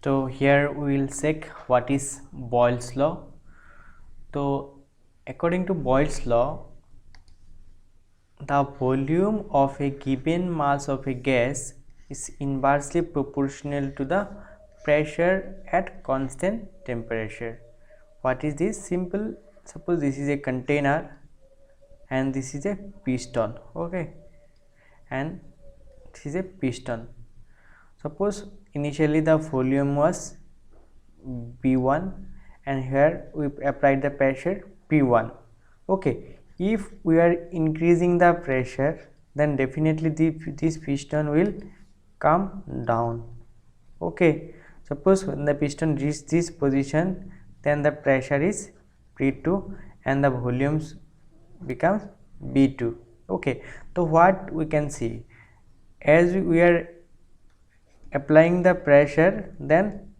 So here we will check what is Boyle's law. So according to Boyle's law, the volume of a given mass of a gas is inversely proportional to the pressure at constant temperature. What is this? Simple. Suppose this is a container and this is a piston, okay, and this is a piston. Suppose initially the volume was B1 and here we applied the pressure P1. Okay, if we are increasing the pressure, then definitely this piston will come down. Okay, suppose when the piston reaches this position, then the pressure is P2 and the volumes becomes B2. Okay, so what we can see, as we are applying the pressure, then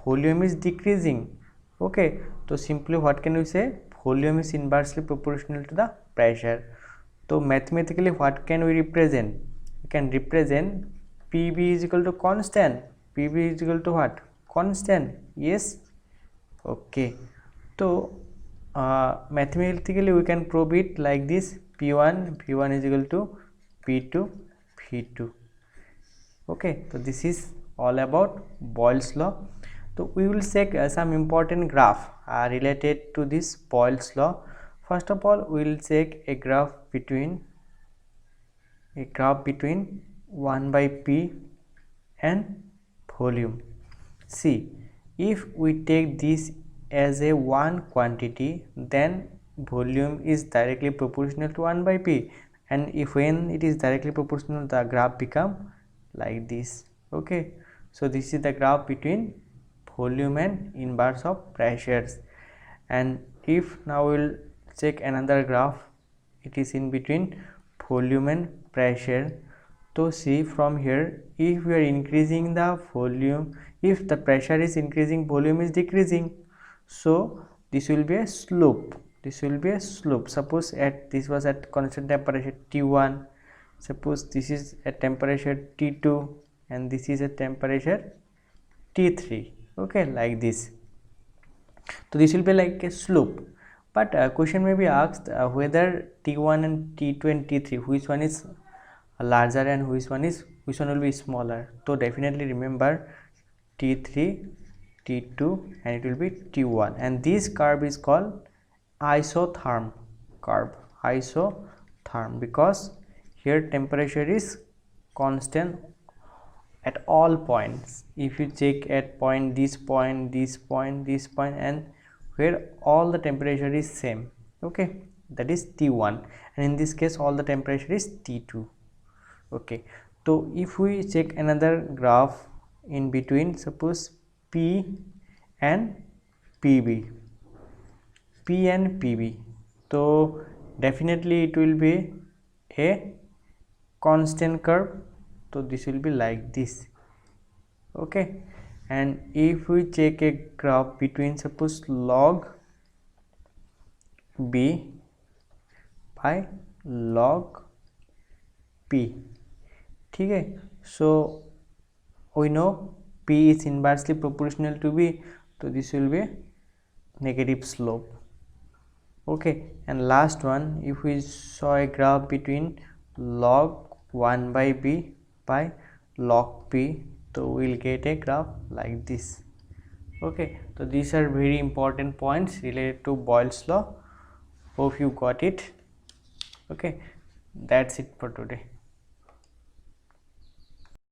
volume is decreasing. Okay, so simply what can we say? Volume is inversely proportional to the pressure. So mathematically what can we represent? We can represent PV is equal to constant. PV is equal to what? Constant. Yes. Okay, so mathematically we can prove it like this: P1 is equal to P2 V2. Okay, so this is all about Boyle's law. So we will check some important graph related to this Boyle's law. First of all, we will check a graph between 1 by P and volume. See, if we take this as a one quantity, then volume is directly proportional to 1 by P, and if when it is directly proportional, the graph become like this. Okay, so this is the graph between volume and inverse of pressures. And if now we'll check another graph, it is in between volume and pressure. So see, from here, if we are increasing the volume, if the pressure is increasing, volume is decreasing, so this will be a slope. Suppose this was at constant temperature T1, suppose this is at temperature T2 and this is at temperature T3. Okay, like this. So this will be like a slope. But a question may be asked whether T1 and T2 and T3, which one is larger and which one will be smaller. So definitely remember T3, T2 and it will be T1, and this curve is called isotherm curve. Isotherm, because here temperature is constant at all points. If you check at point, and where all the temperature is same, okay, that is T1, and in this case all the temperature is T2. Okay, so if we check another graph in between, suppose P and PB, so definitely it will be a constant curve. So this will be like this. Okay, and if we check a graph between, suppose log B by log P, okay, so we know P is inversely proportional to B, so this will be negative slope. Okay, and last one, if we saw a graph between log 1 by B by log P, so we will get a graph like this. Okay, so these are very important points related to Boyle's law. Hope you got it. Okay, that's it for today.